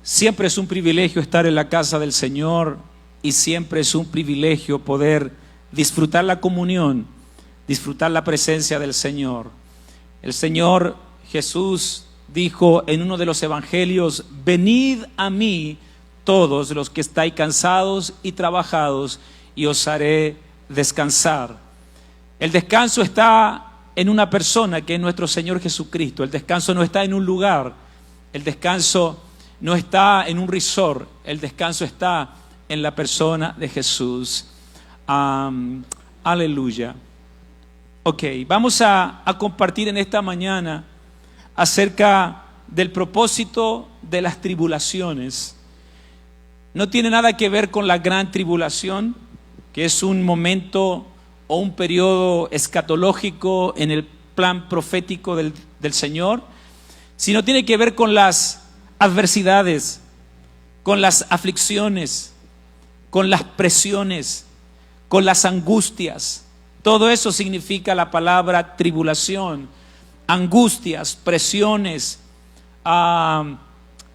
Siempre es un privilegio estar en la casa del Señor y siempre es un privilegio poder disfrutar la comunión, disfrutar la presencia del Señor. El Señor Jesús dijo en uno de los evangelios: venid a mí todos los que estáis cansados y trabajados, y os haré descansar. El descanso está en una persona que es nuestro Señor Jesucristo. El descanso no está en un lugar, el descanso no está en un resort, el descanso está en la persona de Jesús. Aleluya. Ok, vamos a compartir en esta mañana acerca del propósito de las tribulaciones. No tiene nada que ver con la gran tribulación, que es un momento o un periodo escatológico en el plan profético del Señor, sino tiene que ver con las adversidades, con las aflicciones, con las presiones, con las angustias. Todo eso significa la palabra tribulación: angustias, presiones,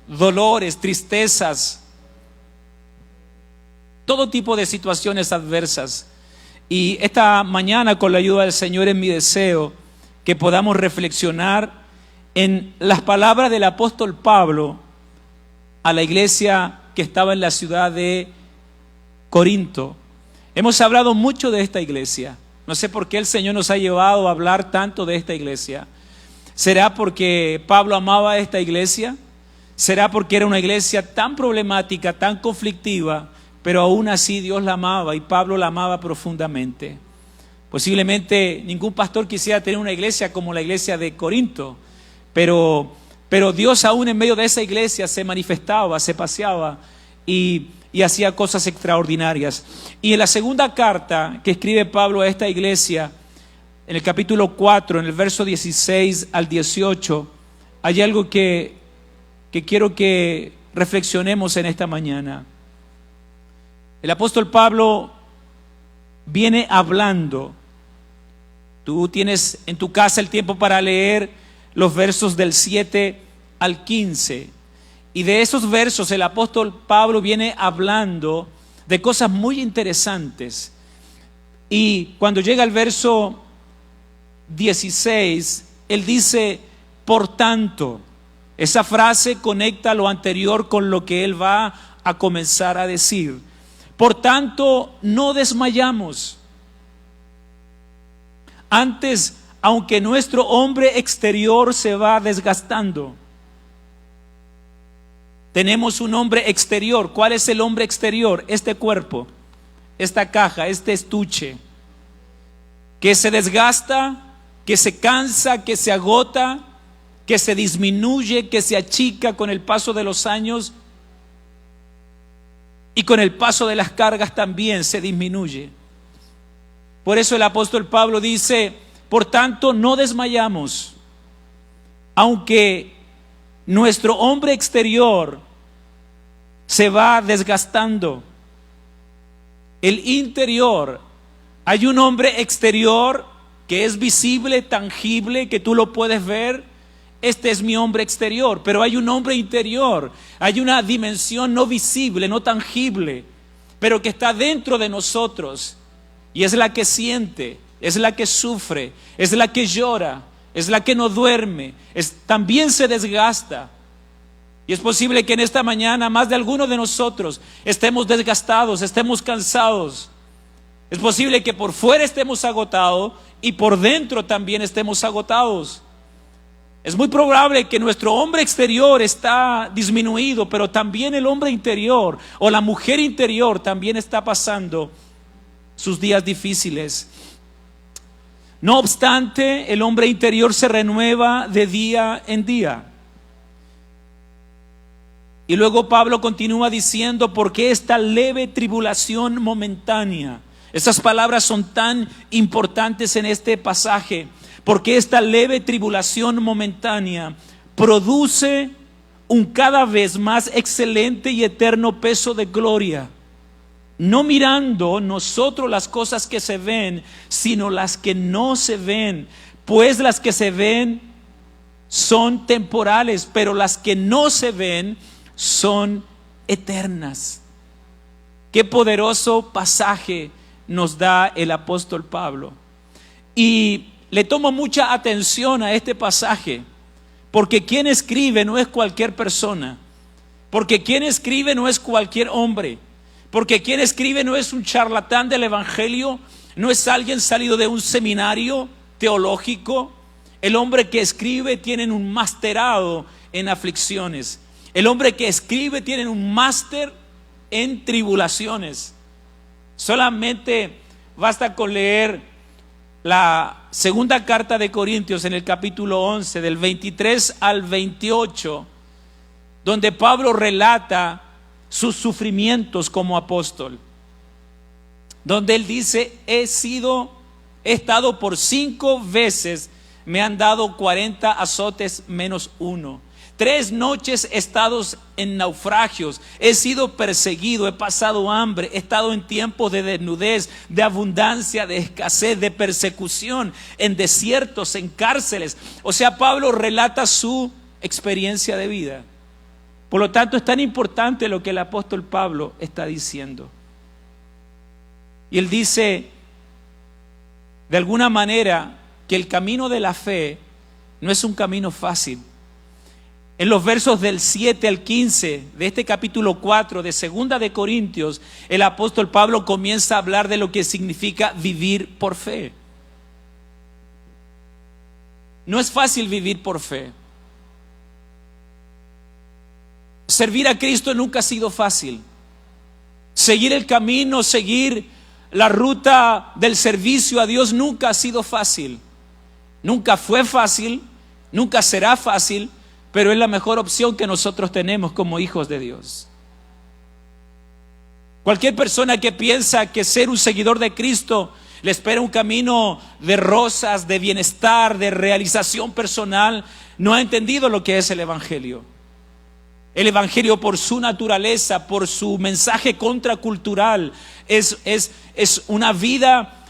dolores, tristezas, todo tipo de situaciones adversas. Y esta mañana, con la ayuda del Señor, es mi deseo que podamos reflexionar en las palabras del apóstol Pablo a la iglesia que estaba en la ciudad de Corinto. Hemos hablado mucho de esta iglesia. No sé por qué el Señor nos ha llevado a hablar tanto de esta iglesia. ¿Será porque Pablo amaba a esta iglesia? ¿Será porque era una iglesia tan problemática, tan conflictiva, pero aún así Dios la amaba y Pablo la amaba profundamente? Posiblemente ningún pastor quisiera tener una iglesia como la iglesia de Corinto, pero Dios aún en medio de esa iglesia se manifestaba, se paseaba y hacía cosas extraordinarias. Y en la segunda carta que escribe Pablo a esta iglesia, en el capítulo 4, en el verso 16 al 18, hay algo que quiero que reflexionemos en esta mañana. El apóstol Pablo viene hablando. Tú tienes en tu casa el tiempo para leer los versos del 7 al 15. Y de esos versos el apóstol Pablo viene hablando de cosas muy interesantes. Y cuando llega al verso 16, él dice: por tanto. Esa frase conecta lo anterior con lo que él va a comenzar a decir. Por tanto, no desmayamos. Antes, aunque nuestro hombre exterior se va desgastando, tenemos un hombre exterior. ¿Cuál es el hombre exterior? Este cuerpo, esta caja, este estuche, que se desgasta, que se cansa, que se agota, que se disminuye, que se achica con el paso de los años, y con el paso de las cargas también se disminuye. Por eso el apóstol Pablo dice: por tanto, no desmayamos, aunque nuestro hombre exterior se va desgastando. El interior, hay un hombre exterior que es visible, tangible, que tú lo puedes ver. Este es mi hombre exterior, pero hay un hombre interior, hay una dimensión no visible, no tangible, pero que está dentro de nosotros, y es la que siente, es la que sufre, es la que llora, es la que no duerme, también se desgasta. Y es posible que en esta mañana más de alguno de nosotros estemos desgastados, estemos cansados. Es posible que por fuera estemos agotados y por dentro también estemos agotados. Es muy probable que nuestro hombre exterior está disminuido, pero también el hombre interior o la mujer interior también está pasando sus días difíciles. No obstante, el hombre interior se renueva de día en día. Y luego Pablo continúa diciendo: porque esta leve tribulación momentánea. Esas palabras son tan importantes en este pasaje. Porque esta leve tribulación momentánea produce un cada vez más excelente y eterno peso de gloria, no mirando nosotros las cosas que se ven, sino las que no se ven. Pues las que se ven son temporales, pero las que no se ven son eternas. Qué poderoso pasaje nos da el apóstol Pablo. Y le tomo mucha atención a este pasaje, porque quien escribe no es cualquier persona, porque quien escribe no es cualquier hombre, porque quien escribe no es un charlatán del evangelio, no es alguien salido de un seminario teológico. El hombre que escribe tiene un masterado en aflicciones. El hombre que escribe tiene un máster en tribulaciones. Solamente basta con leer la segunda carta de Corintios en el capítulo 11, del 23 al 28, donde Pablo relata sus sufrimientos como apóstol, donde él dice: he estado por 5 veces, me han dado 40 azotes menos 1. 3 noches he estado en naufragios, he sido perseguido, he pasado hambre, he estado en tiempos de desnudez, de abundancia, de escasez, de persecución, en desiertos, en cárceles. O sea, Pablo relata su experiencia de vida. Por lo tanto, es tan importante lo que el apóstol Pablo está diciendo. Y él dice, de alguna manera, que el camino de la fe no es un camino fácil. En los versos del 7 al 15 de este capítulo 4 de Segunda de Corintios, el apóstol Pablo comienza a hablar de lo que significa vivir por fe. No es fácil vivir por fe. Servir a Cristo nunca ha sido fácil. Seguir el camino, seguir la ruta del servicio a Dios nunca ha sido fácil. Nunca fue fácil, nunca será fácil, pero es la mejor opción que nosotros tenemos como hijos de Dios. Cualquier persona que piensa que ser un seguidor de Cristo le espera un camino de rosas, de bienestar, de realización personal, no ha entendido lo que es el Evangelio. El Evangelio, por su naturaleza, por su mensaje contracultural, es una vida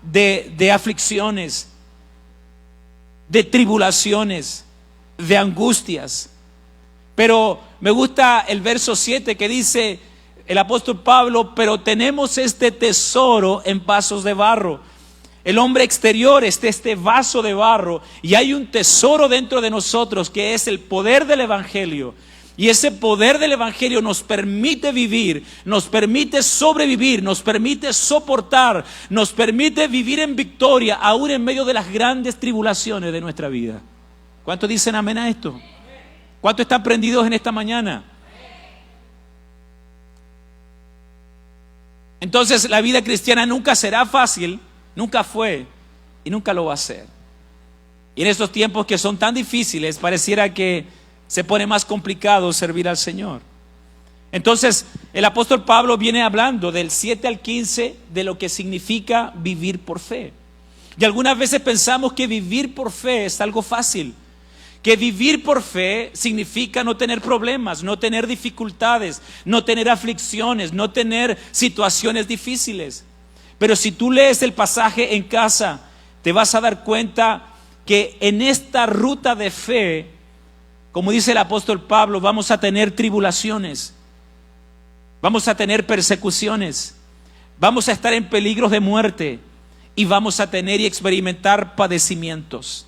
de aflicciones, de tribulaciones, de angustias. Pero me gusta el verso 7 que dice el apóstol Pablo: pero tenemos este tesoro en vasos de barro. El hombre exterior es este vaso de barro, y hay un tesoro dentro de nosotros que es el poder del Evangelio. Y ese poder del Evangelio nos permite vivir, nos permite sobrevivir, nos permite soportar, nos permite vivir en victoria, aún en medio de las grandes tribulaciones de nuestra vida. ¿Cuántos dicen amén a esto? ¿Cuántos están prendidos en esta mañana? Entonces, la vida cristiana nunca será fácil, nunca fue y nunca lo va a ser. Y en estos tiempos que son tan difíciles, pareciera que se pone más complicado servir al Señor. Entonces, el apóstol Pablo viene hablando del 7 al 15 de lo que significa vivir por fe. Y algunas veces pensamos que vivir por fe es algo fácil, que vivir por fe significa no tener problemas, no tener dificultades, no tener aflicciones, no tener situaciones difíciles. Pero si tú lees el pasaje en casa, te vas a dar cuenta que en esta ruta de fe, como dice el apóstol Pablo, vamos a tener tribulaciones, vamos a tener persecuciones, vamos a estar en peligros de muerte y vamos a tener y experimentar padecimientos.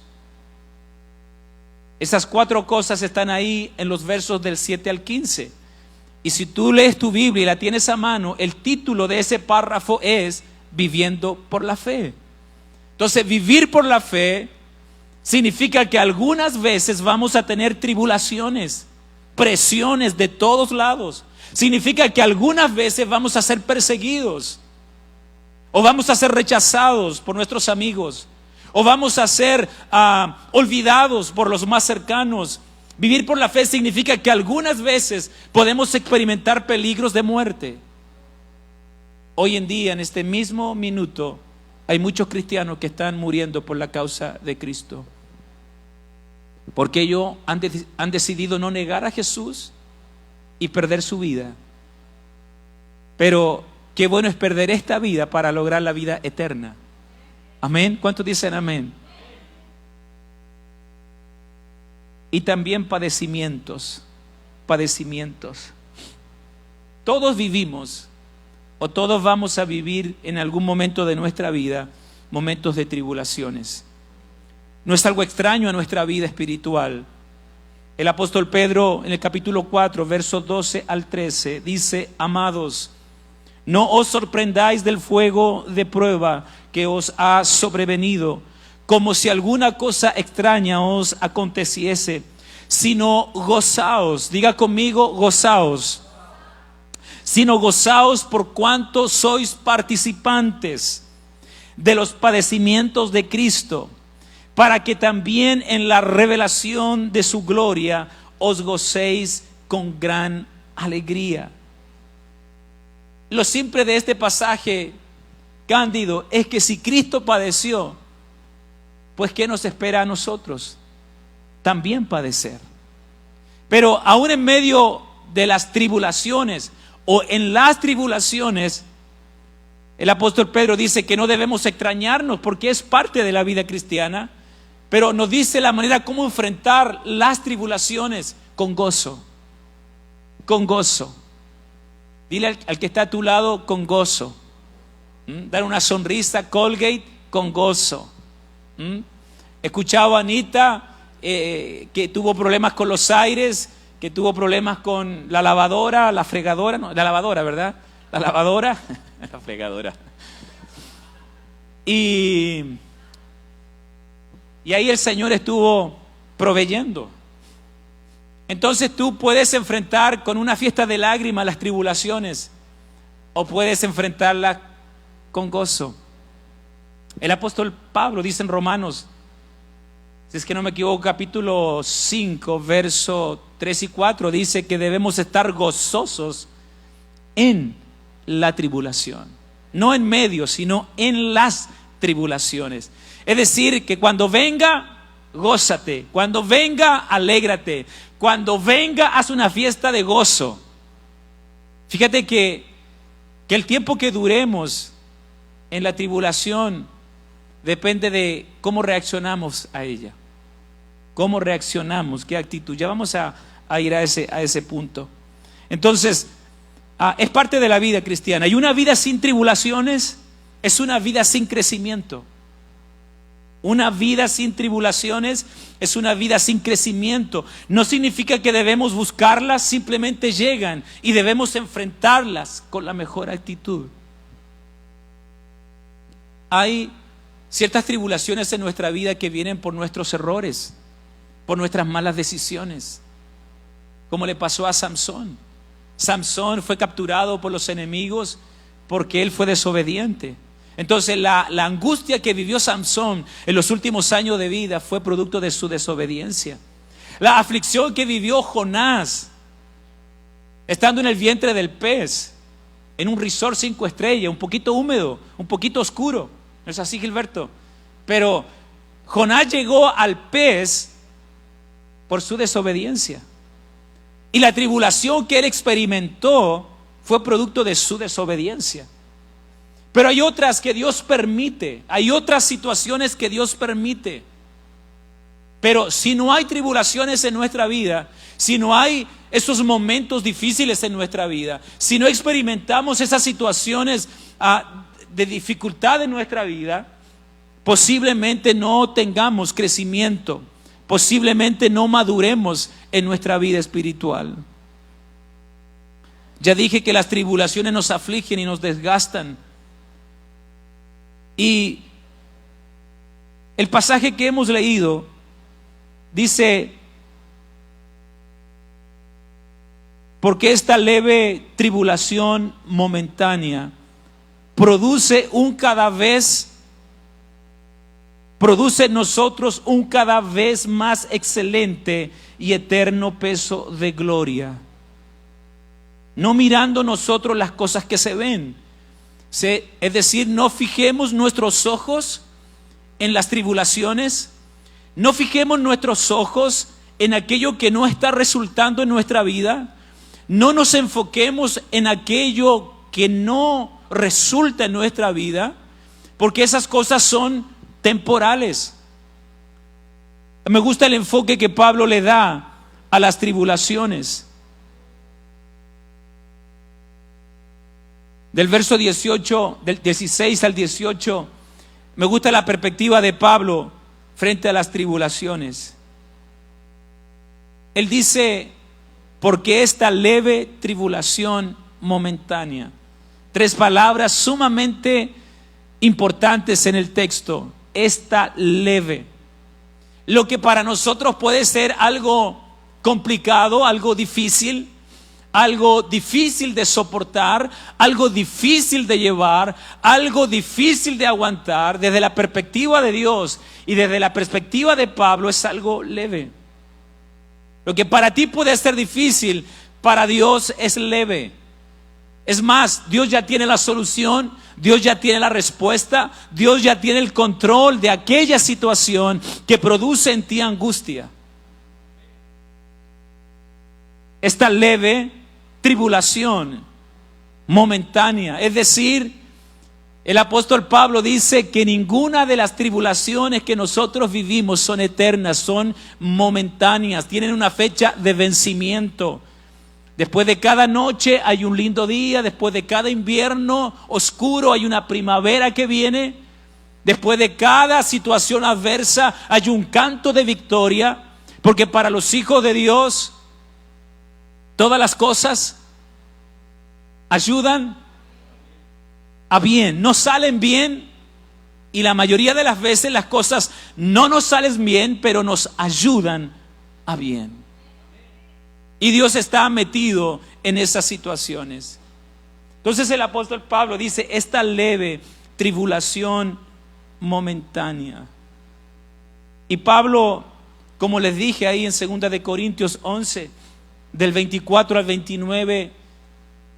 Esas 4 cosas están ahí en los versos del 7 al 15. Y si tú lees tu Biblia y la tienes a mano, el título de ese párrafo es Viviendo por la Fe. Entonces, vivir por la fe significa que algunas veces vamos a tener tribulaciones, presiones de todos lados. Significa que algunas veces vamos a ser perseguidos, o vamos a ser rechazados por nuestros amigos, o vamos a ser olvidados por los más cercanos. Vivir por la fe significa que algunas veces podemos experimentar peligros de muerte. Hoy en día, en este mismo minuto, hay muchos cristianos que están muriendo por la causa de Cristo, porque ellos han decidido no negar a Jesús y perder su vida. Pero qué bueno es perder esta vida para lograr la vida eterna. Amén. ¿Cuántos dicen amén? Y también padecimientos. padecimientos. Todos vivimos, o todos vamos a vivir en algún momento de nuestra vida, momentos de tribulaciones. No es algo extraño a nuestra vida espiritual. El apóstol Pedro en el capítulo 4, versos 12 al 13, dice: amados, no os sorprendáis del fuego de prueba que os ha sobrevenido, como si alguna cosa extraña os aconteciese, sino gozaos. Diga conmigo, gozaos. Sino gozaos por cuanto sois participantes de los padecimientos de Cristo, para que también en la revelación de su gloria os gocéis con gran alegría. Lo simple de este pasaje, Cándido, es que si Cristo padeció, pues ¿qué nos espera a nosotros? También padecer. Pero aún en medio de las tribulaciones o en las tribulaciones, el apóstol Pedro dice que no debemos extrañarnos porque es parte de la vida cristiana, pero nos dice la manera como enfrentar las tribulaciones con gozo. Con gozo. Dile al que está a tu lado, con gozo. Dar una sonrisa, Colgate, con gozo. Escuchaba a Anita que tuvo problemas con los aires, que tuvo problemas con la lavadora, la fregadora, no, la lavadora, ¿verdad? La lavadora, la fregadora. Y ahí el Señor estuvo proveyendo. Entonces tú puedes enfrentar con una fiesta de lágrimas las tribulaciones, o puedes enfrentarlas con gozo. El apóstol Pablo dice en Romanos, si es que no me equivoco, capítulo 5, verso 3 y 4, dice que debemos estar gozosos en la tribulación. No en medio, sino en las tribulaciones. Es decir, que cuando venga, gózate. Cuando venga, alégrate. Cuando venga, haz una fiesta de gozo. Fíjate que el tiempo que duremos en la tribulación depende de cómo reaccionamos a ella. Cómo reaccionamos, qué actitud. Ya vamos a ir a ese punto. Entonces, es parte de la vida cristiana. Y una vida sin tribulaciones es una vida sin crecimiento. Una vida sin tribulaciones es una vida sin crecimiento. No significa que debemos buscarlas, simplemente llegan y debemos enfrentarlas con la mejor actitud. Hay ciertas tribulaciones en nuestra vida que vienen por nuestros errores, por nuestras malas decisiones, como le pasó a Samsón. Samsón fue capturado por los enemigos porque él fue desobediente. Entonces la angustia que vivió Samsón en los últimos años de vida fue producto de su desobediencia. La aflicción que vivió Jonás estando en el vientre del pez, en un resort 5 estrellas, un poquito húmedo, un poquito oscuro. ¿No es así, Gilberto? Pero Jonás llegó al pez por su desobediencia. Y la tribulación que él experimentó fue producto de su desobediencia. Pero hay otras que Dios permite, hay otras situaciones que Dios permite. Pero si no hay tribulaciones en nuestra vida, si no hay esos momentos difíciles en nuestra vida, si no experimentamos esas situaciones de dificultad en nuestra vida, posiblemente no tengamos crecimiento, posiblemente no maduremos en nuestra vida espiritual. Ya dije que las tribulaciones nos afligen y nos desgastan. Y el pasaje que hemos leído dice: porque esta leve tribulación momentánea produce en nosotros un cada vez más excelente y eterno peso de gloria. No mirando nosotros las cosas que se ven. Es decir, no fijemos nuestros ojos en las tribulaciones, no fijemos nuestros ojos en aquello que no está resultando en nuestra vida, no nos enfoquemos en aquello que no resulta en nuestra vida, porque esas cosas son temporales. Me gusta el enfoque que Pablo le da a las tribulaciones. del verso 18, del 16 al 18, me gusta la perspectiva de Pablo frente a las tribulaciones. Él dice, porque esta leve tribulación momentánea. 3 palabras sumamente importantes en el texto. Esta leve. Lo que para nosotros puede ser algo complicado, algo difícil de soportar, algo difícil de llevar, algo difícil de aguantar, desde la perspectiva de Dios y desde la perspectiva de Pablo es algo leve. Lo que para ti puede ser difícil, para Dios es leve. Es más, Dios ya tiene la solución, Dios ya tiene la respuesta, Dios ya tiene el control de aquella situación que produce en ti angustia. Esta leve tribulación momentánea, es decir, el apóstol Pablo dice que ninguna de las tribulaciones que nosotros vivimos son eternas, son momentáneas, tienen una fecha de vencimiento. Después de cada noche hay un lindo día, después de cada invierno oscuro hay una primavera que viene, después de cada situación adversa hay un canto de victoria, porque para los hijos de Dios todas las cosas ayudan a bien, no salen bien, y la mayoría de las veces las cosas no nos salen bien, pero nos ayudan a bien. Y Dios está metido en esas situaciones. Entonces el apóstol Pablo dice, esta leve tribulación momentánea. Y Pablo, como les dije ahí en 2 de Corintios 11, del 24 al 29,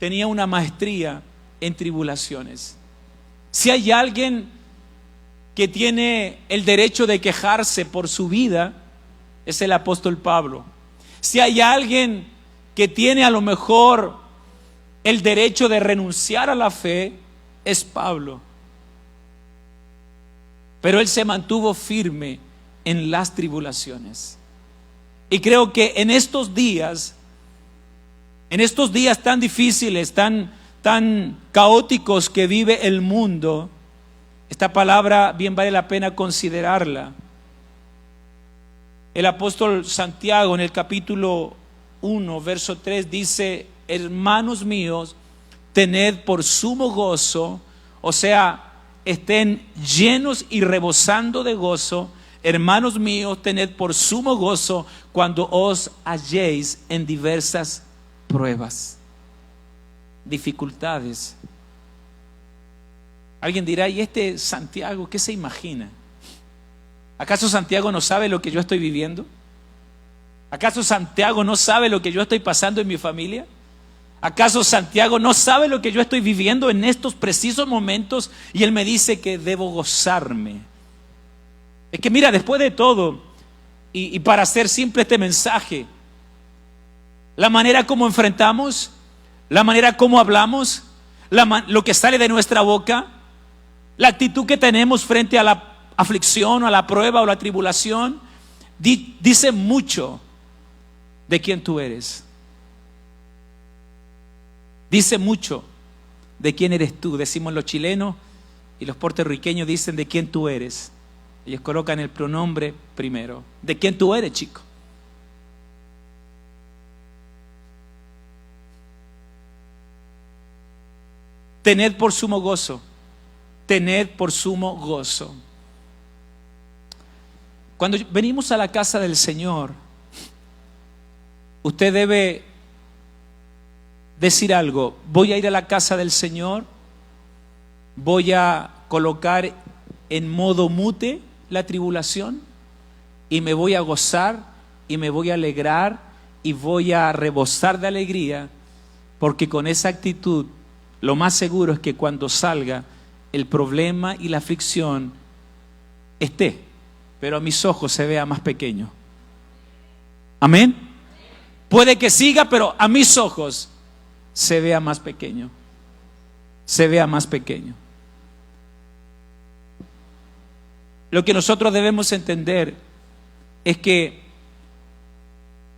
tenía una maestría en tribulaciones. Si hay alguien que tiene el derecho de quejarse por su vida, es el apóstol Pablo. Si hay alguien que tiene a lo mejor el derecho de renunciar a la fe, es Pablo. Pero él se mantuvo firme en las tribulaciones. Y creo que en estos días tan difíciles, tan caóticos que vive el mundo, esta palabra bien vale la pena considerarla. El apóstol Santiago en el capítulo 1, verso 3 dice, hermanos míos, tened por sumo gozo, o sea, estén llenos y rebosando de gozo, hermanos míos, tened por sumo gozo cuando os halléis en diversas pruebas, dificultades. Alguien dirá, ¿y este Santiago qué se imagina? ¿Acaso Santiago no sabe lo que yo estoy viviendo? ¿Acaso Santiago no sabe lo que yo estoy pasando en mi familia? ¿Acaso Santiago no sabe lo que yo estoy viviendo en estos precisos momentos? Y él me dice que debo gozarme. Es que mira, después de todo, y para hacer simple este mensaje, la manera como enfrentamos, la manera como hablamos, lo que sale de nuestra boca, la actitud que tenemos frente a la aflicción, o a la prueba o la tribulación, dice mucho de quién tú eres. Dice mucho de quién eres tú. Decimos los chilenos y los puertorriqueños dicen de quién tú eres. Ellos colocan el pronombre primero. ¿De quién tú eres, chico? Tened por sumo gozo. Tened por sumo gozo. Cuando venimos a la casa del Señor, usted debe decir algo. Voy a ir a la casa del Señor, voy a colocar en modo mute la tribulación y me voy a gozar y me voy a alegrar y voy a rebosar de alegría, porque con esa actitud lo más seguro es que cuando salga el problema y la aflicción esté, pero a mis ojos se vea más pequeño. Amén. Puede que siga, pero a mis ojos se vea más pequeño. Se vea más pequeño. Lo que nosotros debemos entender es que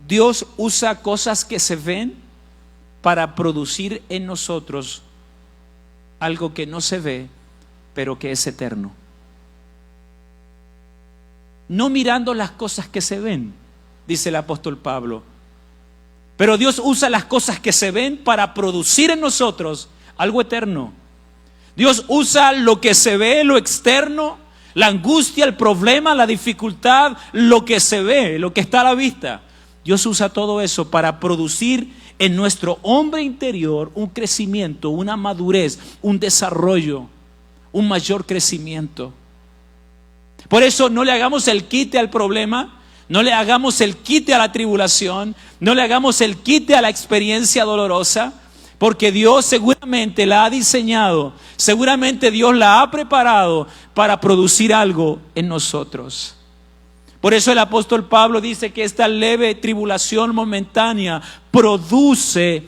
Dios usa cosas que se ven para producir en nosotros algo que no se ve, pero que es eterno. No mirando las cosas que se ven, dice el apóstol Pablo. Pero Dios usa las cosas que se ven para producir en nosotros algo eterno. Dios usa lo que se ve, lo externo, la angustia, el problema, la dificultad, lo que se ve, lo que está a la vista. Dios usa todo eso para producir en nuestro hombre interior un crecimiento, una madurez, un desarrollo, un mayor crecimiento. Por eso no le hagamos el quite al problema, no le hagamos el quite a la tribulación, no le hagamos el quite a la experiencia dolorosa, porque Dios seguramente la ha diseñado, seguramente Dios la ha preparado para producir algo en nosotros. Por eso el apóstol Pablo dice que esta leve tribulación momentánea produce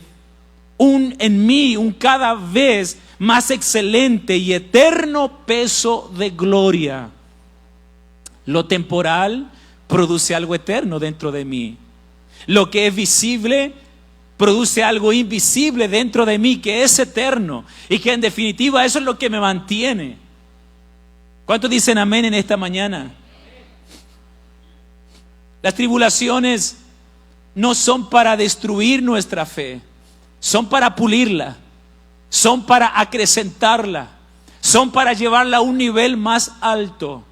en mí un cada vez más excelente y eterno peso de gloria. Lo temporal produce algo eterno dentro de mí. Lo que es visible produce algo invisible dentro de mí que es eterno y que en definitiva eso es lo que me mantiene. ¿Cuántos dicen amén en esta mañana? Las tribulaciones no son para destruir nuestra fe, son para pulirla, son para acrecentarla, son para llevarla a un nivel más alto.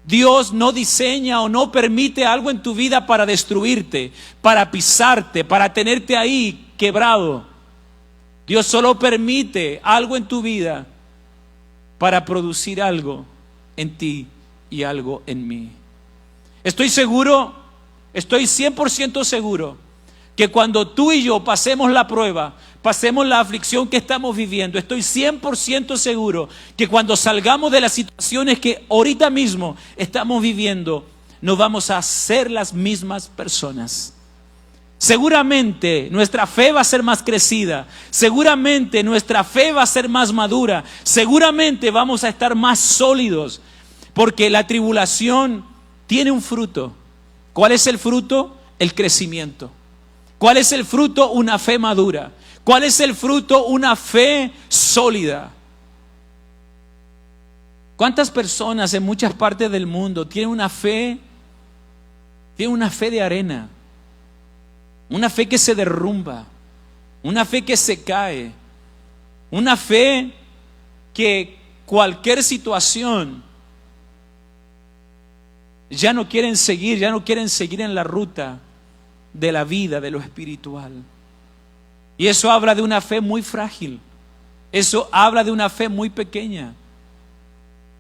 Dios no diseña o no permite algo en tu vida para destruirte, para pisarte, para tenerte ahí quebrado. Dios solo permite algo en tu vida para producir algo en ti y algo en mí. Estoy seguro, estoy 100% seguro que cuando tú y yo pasemos la prueba, pasemos la aflicción que estamos viviendo, estoy 100% seguro que cuando salgamos de las situaciones que ahorita mismo estamos viviendo, no vamos a ser las mismas personas. Seguramente nuestra fe va a ser más crecida, seguramente nuestra fe va a ser más madura, seguramente vamos a estar más sólidos, porque la tribulación tiene un fruto. ¿Cuál es el fruto? El crecimiento. ¿Cuál es el fruto? Una fe madura. ¿Cuál es el fruto? Una fe sólida. ¿Cuántas personas en muchas partes del mundo tienen una fe de arena? Una fe que se derrumba, una fe que se cae, una fe que cualquier situación ya no quieren seguir en la ruta de la vida, de lo espiritual. Y eso habla de una fe muy frágil, eso habla de una fe muy pequeña.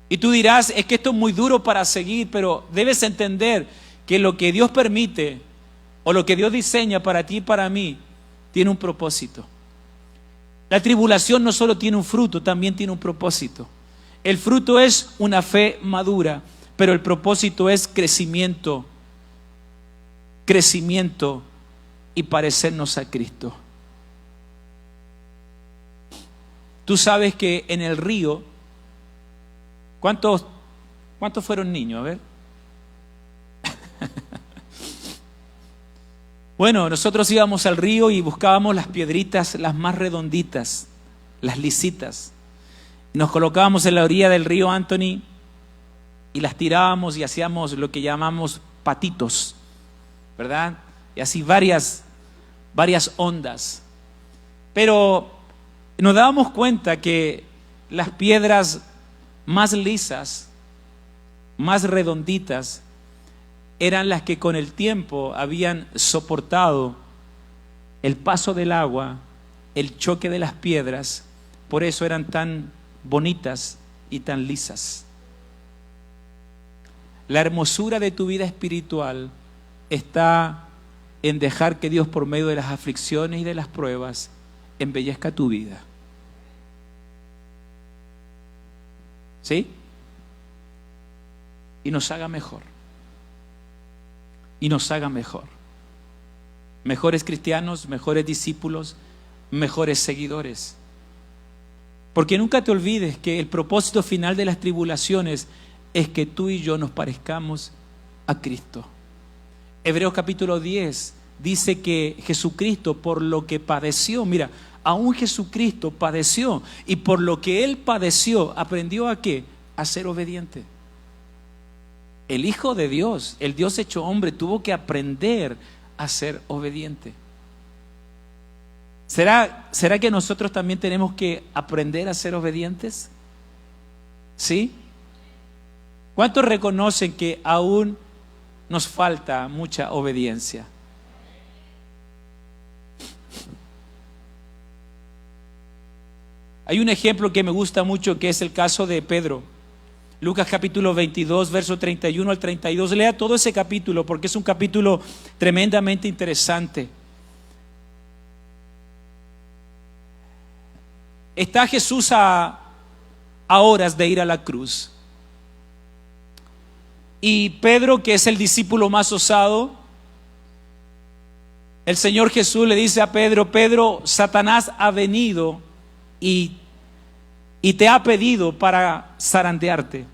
Y tú dirás, es que esto es muy duro para seguir, pero debes entender que lo que Dios permite o lo que Dios diseña para ti y para mí tiene un propósito. La tribulación no solo tiene un fruto, también tiene un propósito. El fruto es una fe madura, pero el propósito es crecimiento y parecernos a Cristo. Tú sabes que en el río, ¿cuántos fueron niños? A ver. Bueno, nosotros íbamos al río y buscábamos las piedritas, las más redonditas, las lisitas. Nos colocábamos en la orilla del río Anthony y las tirábamos y hacíamos lo que llamamos patitos, ¿verdad? Y así varias ondas. Pero nos dábamos cuenta que las piedras más lisas, más redonditas, eran las que con el tiempo habían soportado el paso del agua, el choque de las piedras, por eso eran tan bonitas y tan lisas. La hermosura de tu vida espiritual está en dejar que Dios, por medio de las aflicciones y de las pruebas, embellezca tu vida. ¿Sí? Y nos haga mejor. Y nos haga mejor. Mejores cristianos, mejores discípulos, mejores seguidores. Porque nunca te olvides que el propósito final de las tribulaciones es que tú y yo nos parezcamos a Cristo. Hebreos capítulo 10 dice que Jesucristo, por lo que padeció, mira, Aún Jesucristo padeció, y por lo que Él padeció, aprendió ¿a qué? A ser obediente. El Hijo de Dios, el Dios hecho hombre, tuvo que aprender a ser obediente. ¿Será que nosotros también tenemos que aprender a ser obedientes? ¿Sí? ¿Cuántos reconocen que aún nos falta mucha obediencia? Hay un ejemplo que me gusta mucho, que es el caso de Pedro. Lucas capítulo 22, verso 31 al 32. Lea todo ese capítulo porque es un capítulo tremendamente interesante. Está Jesús a horas de ir a la cruz. Y Pedro, que es el discípulo más osado, el Señor Jesús le dice a Pedro: Pedro, Satanás ha venido y te ha pedido para zarandearte.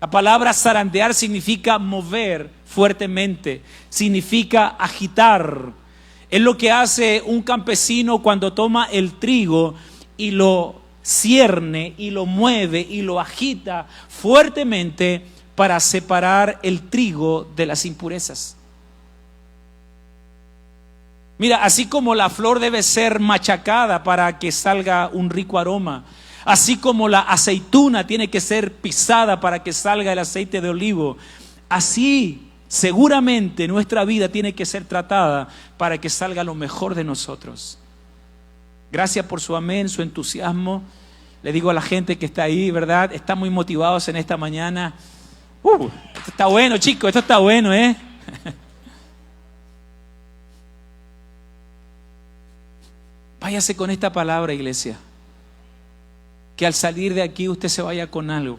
La palabra zarandear significa mover fuertemente, significa agitar. Es lo que hace un campesino cuando toma el trigo y lo cierne y lo mueve y lo agita fuertemente para separar el trigo de las impurezas. Mira, así como la flor debe ser machacada para que salga un rico aroma, así como la aceituna tiene que ser pisada para que salga el aceite de olivo, así seguramente nuestra vida tiene que ser tratada para que salga lo mejor de nosotros. Gracias por su amén, su entusiasmo. Le digo a la gente que está ahí, ¿verdad? Están muy motivados en esta mañana. Esto está bueno, chicos, esto está bueno, ¿eh? Váyase con esta palabra, iglesia. Que al salir de aquí usted se vaya con algo.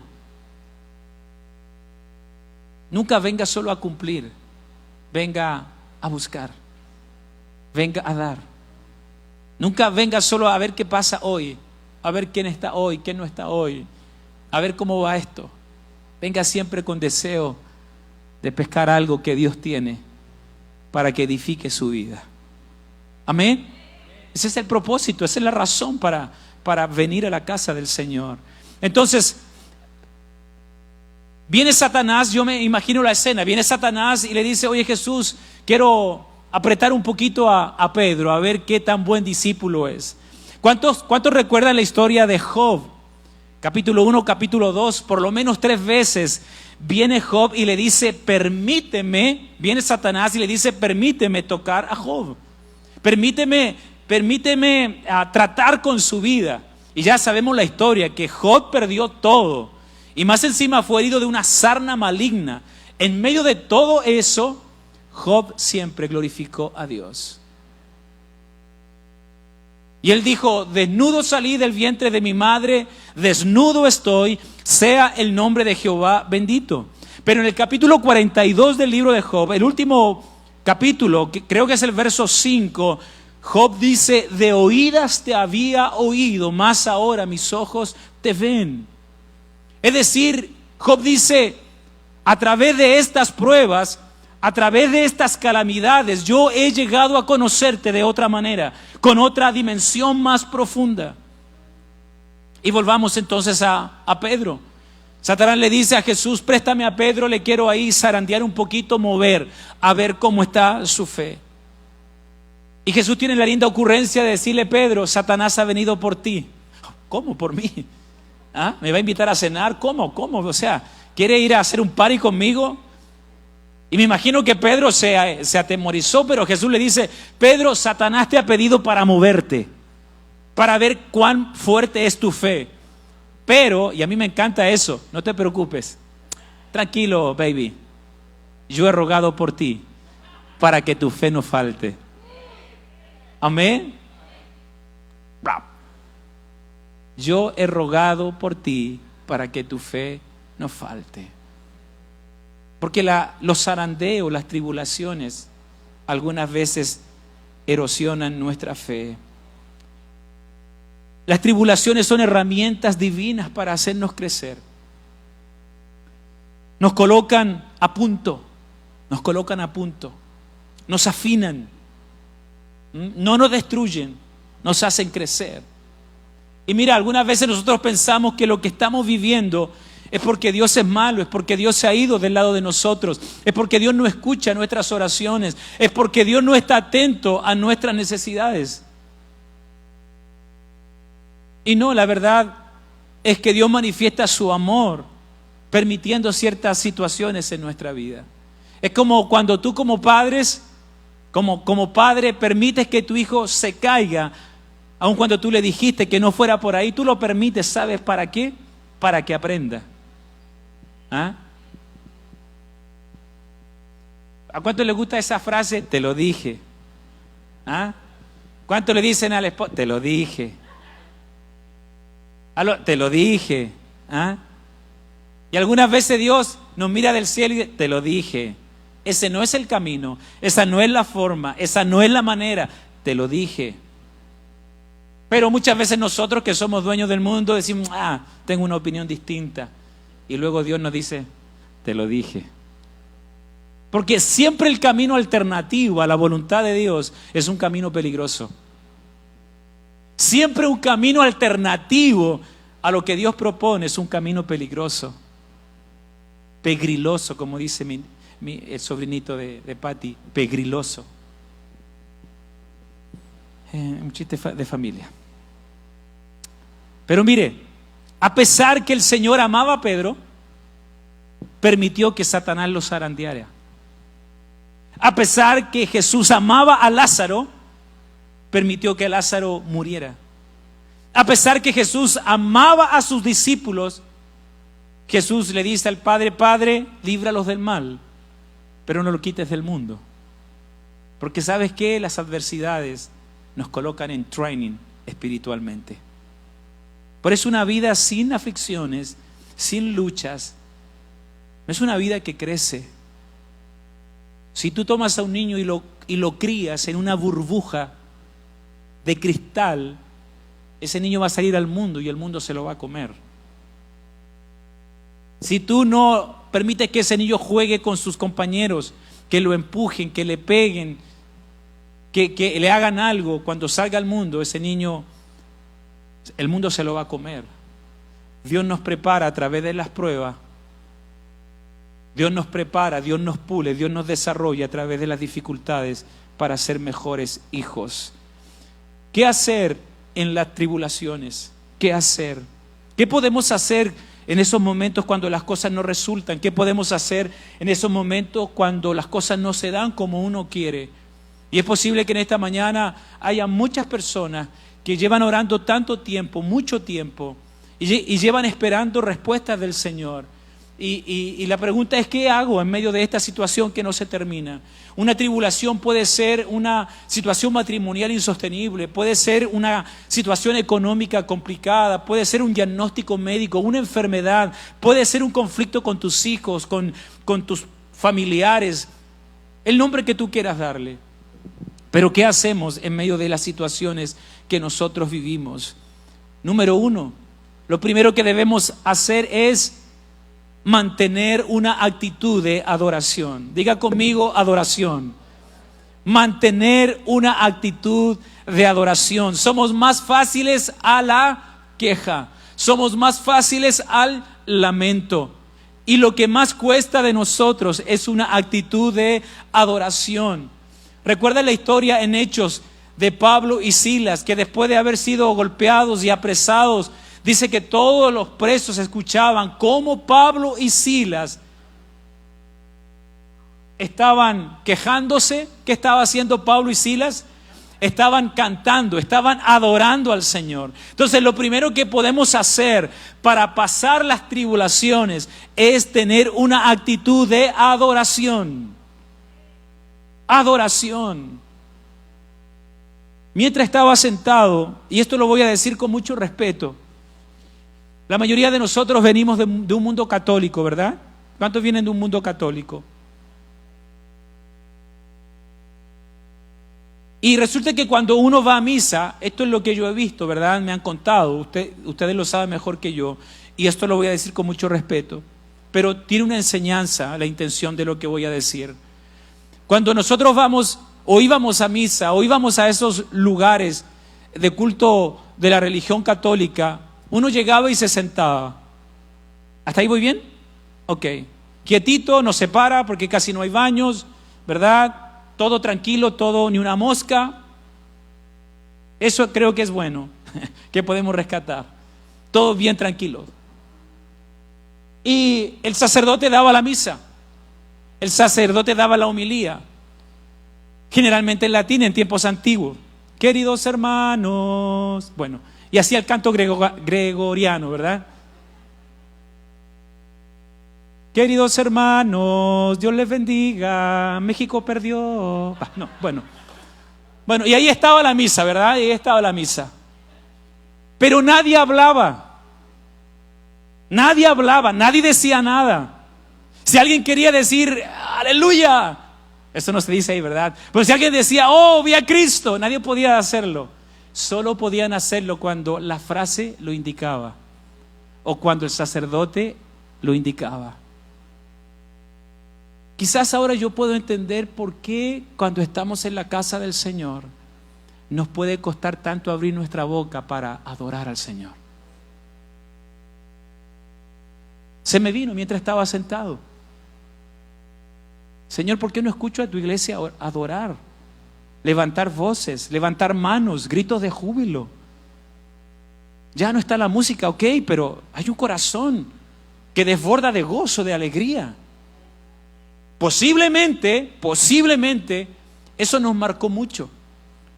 Nunca venga solo a cumplir, venga a buscar, venga a dar. Nunca venga solo a ver qué pasa hoy, a ver quién está hoy, quién no está hoy, a ver cómo va esto. Venga siempre con deseo de pescar algo que Dios tiene para que edifique su vida. Amén. Ese es el propósito, esa es la razón para venir a la casa del Señor. Entonces, viene Satanás, yo me imagino la escena, viene Satanás y le dice: oye Jesús, quiero apretar un poquito a Pedro, a ver qué tan buen discípulo es. ¿Cuántos recuerdan la historia de Job? Capítulo 1, capítulo 2, por lo menos 3 veces viene Job y le dice: permíteme, viene Satanás y le dice: permíteme tocar a Job, permíteme tratar con su vida. Y ya sabemos la historia, que Job perdió todo y más encima fue herido de una sarna maligna. En medio de todo eso, Job siempre glorificó a Dios. Y él dijo: desnudo salí del vientre de mi madre, desnudo estoy, sea el nombre de Jehová bendito. Pero en el capítulo 42 del libro de Job, el último capítulo, que creo que es el verso 5, Job dice: de oídas te había oído, mas ahora mis ojos te ven. Es decir, Job dice: a través de estas pruebas, a través de estas calamidades, yo he llegado a conocerte de otra manera, con otra dimensión más profunda. Y volvamos entonces a Pedro. Satanás le dice a Jesús: préstame a Pedro, le quiero ahí zarandear un poquito, mover, a ver cómo está su fe. Y Jesús tiene la linda ocurrencia de decirle: Pedro, Satanás ha venido por ti. ¿Cómo por mí? ¿Ah? ¿Me va a invitar a cenar? ¿Cómo? O sea, ¿quiere ir a hacer un party conmigo? Y me imagino que Pedro se atemorizó, pero Jesús le dice: Pedro, Satanás te ha pedido para moverte, para ver cuán fuerte es tu fe. Pero, y a mí me encanta eso, no te preocupes, tranquilo, baby, yo he rogado por ti para que tu fe no falte. Amén. Yo he rogado por ti para que tu fe no falte. Porque los zarandeos, las tribulaciones, algunas veces erosionan nuestra fe. Las tribulaciones son herramientas divinas para hacernos crecer. Nos colocan a punto, nos afinan, no nos destruyen, nos hacen crecer. Y mira, algunas veces nosotros pensamos que lo que estamos viviendo es porque Dios es malo, es porque Dios se ha ido del lado de nosotros, es porque Dios no escucha nuestras oraciones, es porque Dios no está atento a nuestras necesidades. Y no, la verdad es que Dios manifiesta su amor permitiendo ciertas situaciones en nuestra vida. Es como cuando tú como padres, como padre, permites que tu hijo se caiga, aun cuando tú le dijiste que no fuera por ahí, tú lo permites, ¿sabes para qué? Para que aprenda. ¿Ah? ¿A cuánto le gusta esa frase? Te lo dije. ¿Ah? ¿Cuánto le dicen al esposo? Te lo dije. Te lo dije. ¿Ah? Y algunas veces Dios nos mira del cielo y dice, te lo dije. Ese no es el camino, esa no es la forma, esa no es la manera. Te lo dije. Pero muchas veces nosotros que somos dueños del mundo decimos, tengo una opinión distinta. Y luego Dios nos dice, te lo dije. Porque siempre el camino alternativo a la voluntad de Dios es un camino peligroso. Siempre un camino alternativo a lo que Dios propone es un camino peligroso. Pegriloso, como dice el sobrinito de Patty, pegriloso. Un chiste de familia. Pero mire, a pesar que el Señor amaba a Pedro, permitió que Satanás lo zarandeara. A pesar que Jesús amaba a Lázaro, permitió que Lázaro muriera. A pesar que Jesús amaba a sus discípulos, Jesús le dice al Padre, Padre, líbralos del mal, pero no lo quites del mundo. Porque ¿sabes qué? Las adversidades nos colocan en training espiritualmente. Por eso una vida sin aflicciones, sin luchas, no es una vida que crece. Si tú tomas a un niño y lo crías en una burbuja de cristal, ese niño va a salir al mundo y el mundo se lo va a comer. Si tú no permites que ese niño juegue con sus compañeros, que lo empujen, que le peguen, que le hagan algo, cuando salga al mundo, ese niño, el mundo se lo va a comer. Dios nos prepara a través de las pruebas. Dios nos prepara, Dios nos pule, Dios nos desarrolla a través de las dificultades para ser mejores hijos. ¿Qué hacer en las tribulaciones? ¿Qué hacer? ¿Qué podemos hacer en esos momentos cuando las cosas no resultan? ¿Qué podemos hacer en esos momentos cuando las cosas no se dan como uno quiere? Y es posible que en esta mañana haya muchas personas que llevan orando tanto tiempo, mucho tiempo, y llevan esperando respuestas del Señor. Y la pregunta es, ¿qué hago en medio de esta situación que no se termina? Una tribulación puede ser una situación matrimonial insostenible, puede ser una situación económica complicada, puede ser un diagnóstico médico, una enfermedad, puede ser un conflicto con tus hijos, con tus familiares, el nombre que tú quieras darle. Pero ¿qué hacemos en medio de las situaciones que nosotros vivimos? Número uno, lo primero que debemos hacer es mantener una actitud de adoración. Diga conmigo, adoración. Mantener una actitud de adoración. Somos más fáciles a la queja. Somos más fáciles al lamento. Y lo que más cuesta de nosotros es una actitud de adoración. Recuerda la historia en Hechos de Pablo y Silas, que después de haber sido golpeados y apresados, dice que todos los presos escuchaban cómo Pablo y Silas estaban quejándose. ¿Qué estaba haciendo Pablo y Silas? Estaban cantando, estaban adorando al Señor. Entonces, lo primero que podemos hacer para pasar las tribulaciones es tener una actitud de adoración. Adoración. Mientras estaba sentado, y esto lo voy a decir con mucho respeto, la mayoría de nosotros venimos de un mundo católico, ¿verdad? ¿Cuántos vienen de un mundo católico? Y resulta que cuando uno va a misa, esto es lo que yo he visto, ¿verdad? Me han contado, ustedes lo saben mejor que yo, y esto lo voy a decir con mucho respeto, pero tiene una enseñanza la intención de lo que voy a decir. Cuando nosotros vamos o íbamos a misa o íbamos a esos lugares de culto de la religión católica, uno llegaba y se sentaba. ¿Hasta ahí voy bien? Ok. Quietito, no se para porque casi no hay baños, ¿verdad? Todo tranquilo, todo, ni una mosca. Eso creo que es bueno, que podemos rescatar. Todo bien tranquilo. Y el sacerdote daba la misa. El sacerdote daba la homilía. Generalmente en latín, en tiempos antiguos. Queridos hermanos. Bueno, y hacía el canto gregoriano, ¿verdad? Queridos hermanos, Dios les bendiga, México perdió. No, bueno. Bueno, y ahí estaba la misa, ¿verdad? Y ahí estaba la misa. Pero nadie hablaba. Nadie hablaba, nadie decía nada. Si alguien quería decir, aleluya, eso no se dice ahí, ¿verdad? Pero si alguien decía, oh, vi a Cristo, nadie podía hacerlo. Solo podían hacerlo cuando la frase lo indicaba o cuando el sacerdote lo indicaba. Quizás ahora yo puedo entender por qué cuando estamos en la casa del Señor nos puede costar tanto abrir nuestra boca para adorar al Señor. Se me vino mientras estaba sentado. Señor, ¿por qué no escucho a tu iglesia adorar? Levantar voces, levantar manos, gritos de júbilo. Ya no está la música, ok, pero hay un corazón que desborda de gozo, de alegría. Posiblemente, eso nos marcó mucho.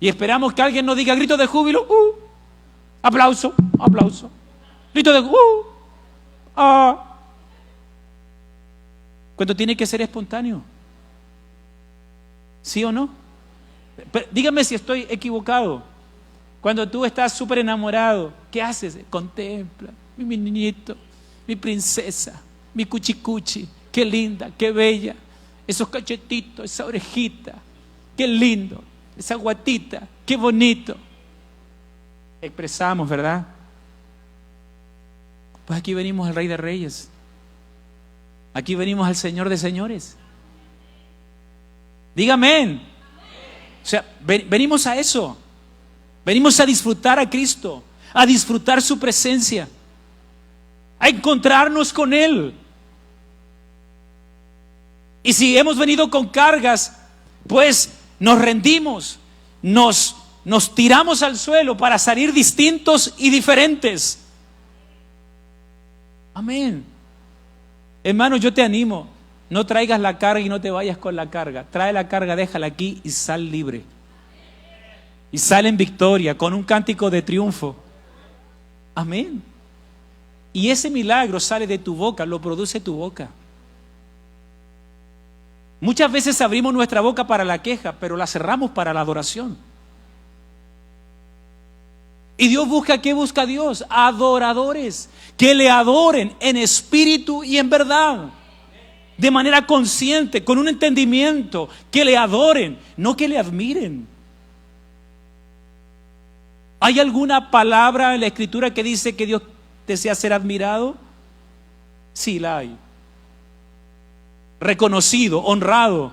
Y esperamos que alguien nos diga gritos de júbilo, aplauso, aplauso. Grito de cuando tiene que ser espontáneo. ¿Sí o no? Pero dígame si estoy equivocado. Cuando tú estás súper enamorado, ¿qué haces? Contempla, mi niñito, mi princesa, mi cuchicuchi, qué linda, qué bella, esos cachetitos, esa orejita, qué lindo, esa guatita, qué bonito. Expresamos, ¿verdad? Pues aquí venimos al Rey de Reyes. Aquí venimos al Señor de Señores. Dígame. O sea, venimos a eso. Venimos a disfrutar a Cristo, a disfrutar su presencia, a encontrarnos con Él. Y si hemos venido con cargas, pues nos rendimos, nos tiramos al suelo para salir distintos y diferentes. Amén. Hermano, yo te animo, no traigas la carga y no te vayas con la carga. Trae la carga, déjala aquí y sal libre. Y sal en victoria, con un cántico de triunfo. Amén. Y ese milagro sale de tu boca, lo produce tu boca. Muchas veces abrimos nuestra boca para la queja, pero la cerramos para la adoración. Y Dios busca, ¿qué busca Dios? Adoradores, que le adoren en espíritu y en verdad, de manera consciente, con un entendimiento, que le adoren, no que le admiren. ¿Hay alguna palabra en la Escritura que dice que Dios desea ser admirado? Sí, la hay. Reconocido, honrado,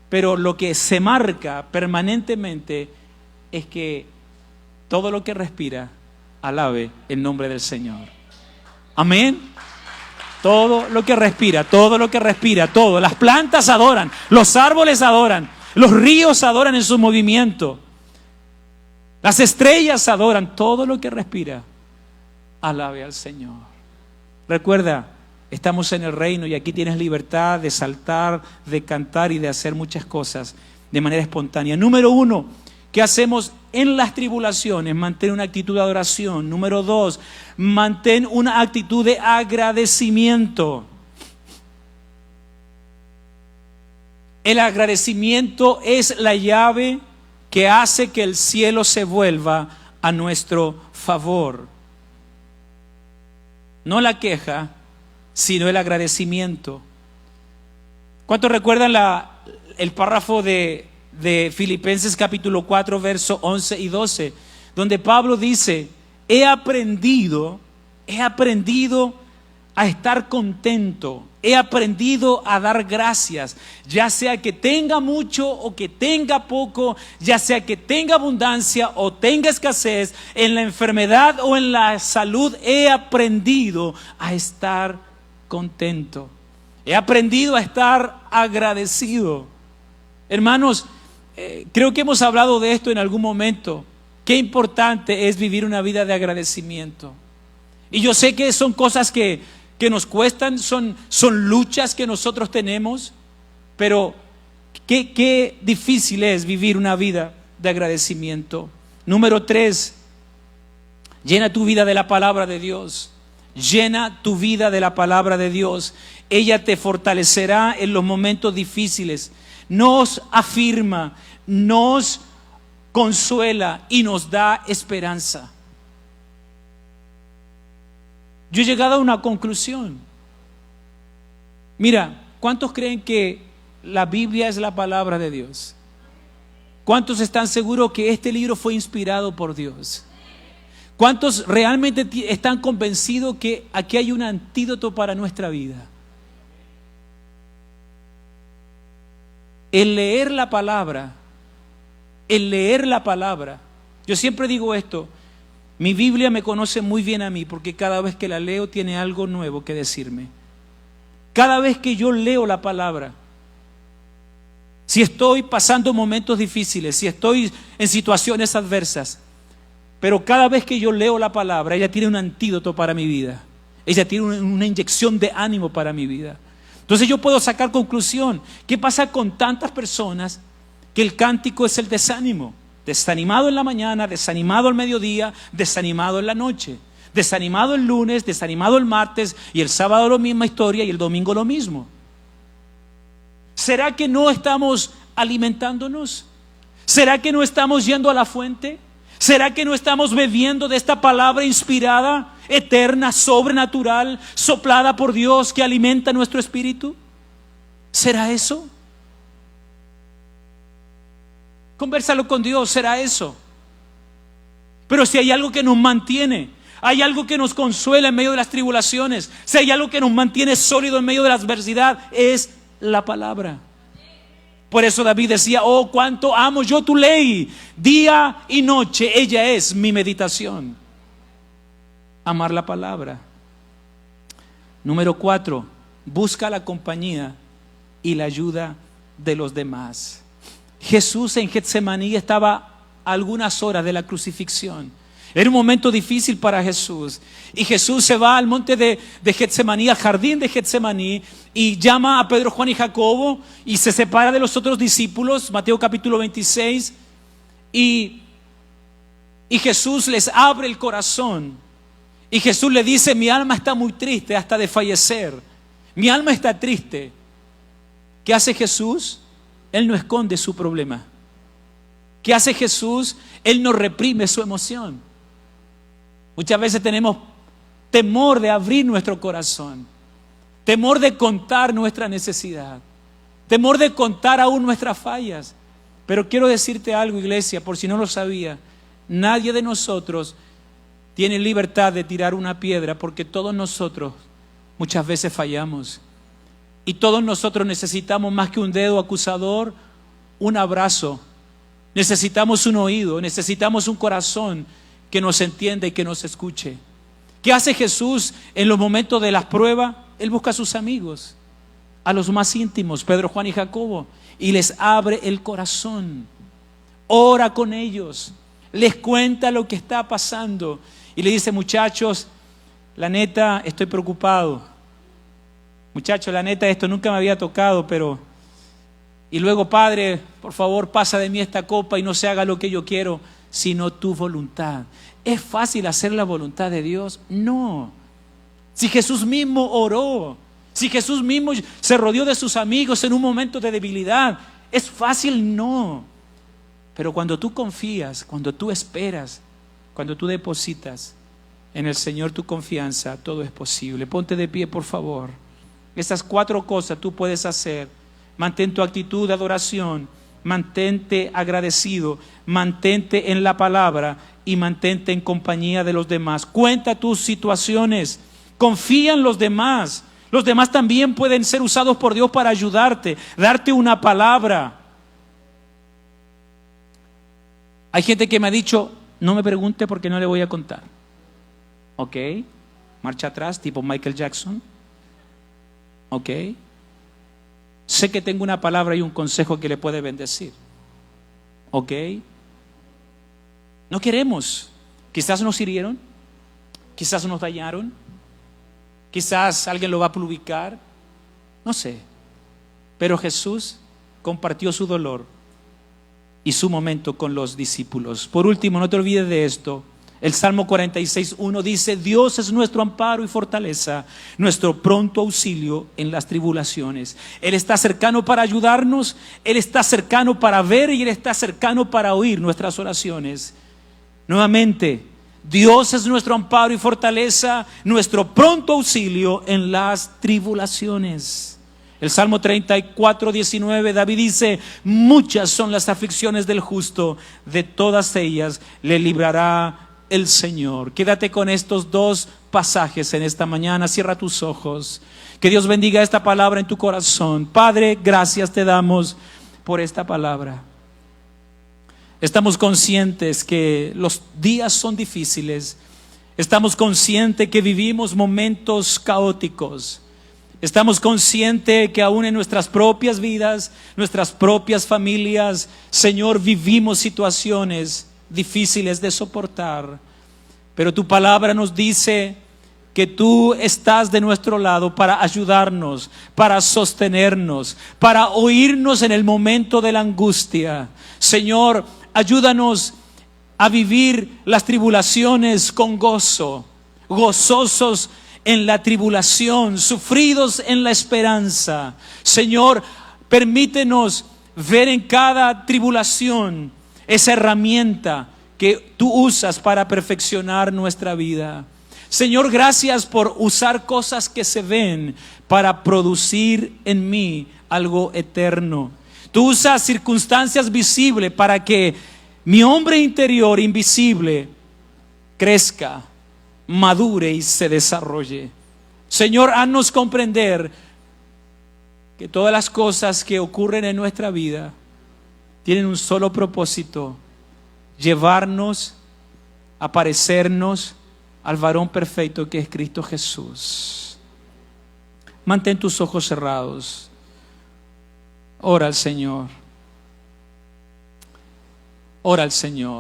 pero lo que se marca permanentemente es que todo lo que respira alabe el nombre del Señor. Amén. Todo lo que respira, todo. Las plantas adoran, los árboles adoran, los ríos adoran en su movimiento, las estrellas adoran, todo lo que respira alabe al Señor. Recuerda, estamos en el reino y aquí tienes libertad de saltar, de cantar y de hacer muchas cosas de manera espontánea. Número 1, ¿qué hacemos en las tribulaciones? Mantén una actitud de adoración. Número 2, mantén una actitud de agradecimiento. El agradecimiento es la llave que hace que el cielo se vuelva a nuestro favor. No la queja, sino el agradecimiento. ¿Cuántos recuerdan el párrafo de Filipenses capítulo 4, versos 11 y 12, donde Pablo dice, he aprendido a estar contento. He aprendido a dar gracias, ya sea que tenga mucho o que tenga poco, ya sea que tenga abundancia o tenga escasez, en la enfermedad o en la salud, he aprendido a estar contento. He aprendido a estar agradecido. Hermanos, creo que hemos hablado de esto en algún momento. Qué importante es vivir una vida de agradecimiento. Y yo sé que son cosas que nos cuestan, son luchas que nosotros tenemos, pero qué difícil es vivir una vida de agradecimiento. Número 3, llena tu vida de la palabra de Dios. Llena tu vida de la palabra de Dios. Ella te fortalecerá en los momentos difíciles. Nos afirma, nos consuela y nos da esperanza. Yo he llegado a una conclusión. Mira, ¿cuántos creen que la Biblia es la palabra de Dios? ¿Cuántos están seguros que este libro fue inspirado por Dios? ¿Cuántos realmente están convencidos que aquí hay un antídoto para nuestra vida? El leer la palabra, yo siempre digo esto, mi Biblia me conoce muy bien a mí porque cada vez que la leo tiene algo nuevo que decirme. Cada vez que yo leo la palabra, si estoy pasando momentos difíciles, si estoy en situaciones adversas, pero cada vez que yo leo la palabra, ella tiene un antídoto para mi vida. Ella tiene una inyección de ánimo para mi vida. Entonces yo puedo sacar conclusión. ¿Qué pasa con tantas personas que el cántico es el desánimo? Desanimado en la mañana, desanimado al mediodía, desanimado en la noche. Desanimado el lunes, desanimado el martes, y el sábado la misma historia y el domingo lo mismo. ¿Será que no estamos alimentándonos? ¿Será que no estamos yendo a la fuente? ¿Será que no estamos bebiendo de esta palabra inspirada, eterna, sobrenatural, soplada por Dios que alimenta nuestro espíritu? ¿Será eso? Conversalo con Dios, ¿será eso? Pero si hay algo que nos mantiene, hay algo que nos consuela en medio de las tribulaciones, si hay algo que nos mantiene sólido en medio de la adversidad, es la palabra. Por eso David decía, oh, cuánto amo yo tu ley, día y noche, ella es mi meditación. Amar la palabra. Número 4, busca la compañía y la ayuda de los demás. Jesús en Getsemaní estaba a algunas horas de la crucifixión. Era un momento difícil para Jesús. Y Jesús se va al monte de Getsemaní, al jardín de Getsemaní, y llama a Pedro, Juan y Jacobo, y se separa de los otros discípulos, Mateo capítulo 26, y Jesús les abre el corazón. Y Jesús le dice, mi alma está muy triste hasta de fallecer. Mi alma está triste. ¿Qué hace Jesús? Él no esconde su problema. ¿Qué hace Jesús? Él no reprime su emoción. Muchas veces tenemos temor de abrir nuestro corazón, temor de contar nuestra necesidad, temor de contar aún nuestras fallas. Pero quiero decirte algo, iglesia, por si no lo sabía, nadie de nosotros tiene libertad de tirar una piedra, porque todos nosotros muchas veces fallamos. Y todos nosotros necesitamos más que un dedo acusador, un abrazo. Necesitamos un oído, necesitamos un corazón que nos entienda y que nos escuche. ¿Qué hace Jesús en los momentos de las pruebas? Él busca a sus amigos, a los más íntimos, Pedro, Juan y Jacobo, y les abre el corazón. Ora con ellos, les cuenta lo que está pasando y le dice, muchachos, la neta, estoy preocupado. Muchachos, la neta, esto nunca me había tocado, pero... Y luego, Padre, por favor, pasa de mí esta copa y no se haga lo que yo quiero, sino tu voluntad. ¿Es fácil hacer la voluntad de Dios? No. Si Jesús mismo oró, si Jesús mismo se rodeó de sus amigos en un momento de debilidad, ¿es fácil? No. Pero cuando tú confías, cuando tú esperas, cuando tú depositas en el Señor tu confianza, todo es posible. Ponte de pie, por favor. Estas 4 cosas tú puedes hacer. Mantén tu actitud de adoración, mantente agradecido, mantente en la palabra y mantente en compañía de los demás. Cuenta tus situaciones, Confía en los demás. Los demás también pueden ser usados por Dios para ayudarte, darte una palabra. Hay gente que me ha dicho, no me pregunte porque no le voy a contar. Ok, marcha atrás, tipo Michael Jackson. Ok, sé que tengo una palabra y un consejo que le puede bendecir. Ok, no queremos. Quizás nos hirieron, quizás nos dañaron, quizás alguien lo va a publicar, no sé. Pero Jesús compartió su dolor y su momento con los discípulos. Por último, no te olvides de esto. El Salmo 46:1 dice: Dios es nuestro amparo y fortaleza, nuestro pronto auxilio en las tribulaciones. Él está cercano para ayudarnos, Él está cercano para ver y Él está cercano para oír nuestras oraciones. Nuevamente, Dios es nuestro amparo y fortaleza, nuestro pronto auxilio en las tribulaciones. El Salmo 34:19, David dice: muchas son las aflicciones del justo, de todas ellas le librará el Señor. Quédate con estos dos pasajes en esta mañana. Cierra tus ojos. Que Dios bendiga esta palabra en tu corazón. Padre, gracias te damos por esta palabra. Estamos conscientes que los días son difíciles. Estamos conscientes que vivimos momentos caóticos. Estamos conscientes que aún en nuestras propias vidas, nuestras propias familias, Señor, vivimos situaciones difíciles de soportar. Pero tu palabra nos dice que tú estás de nuestro lado para ayudarnos, para sostenernos, para oírnos en el momento de la angustia. Señor, ayúdanos a vivir las tribulaciones con gozo, gozosos en la tribulación, sufridos en la esperanza. Señor, permítenos ver en cada tribulación esa herramienta que tú usas para perfeccionar nuestra vida. Señor, gracias por usar cosas que se ven para producir en mí algo eterno. Tú usas circunstancias visibles para que mi hombre interior invisible crezca, madure y se desarrolle. Señor, haznos comprender que todas las cosas que ocurren en nuestra vida tienen un solo propósito: llevarnos a parecernos al varón perfecto que es Cristo Jesús. Mantén tus ojos cerrados. Ora al Señor. Ora al Señor.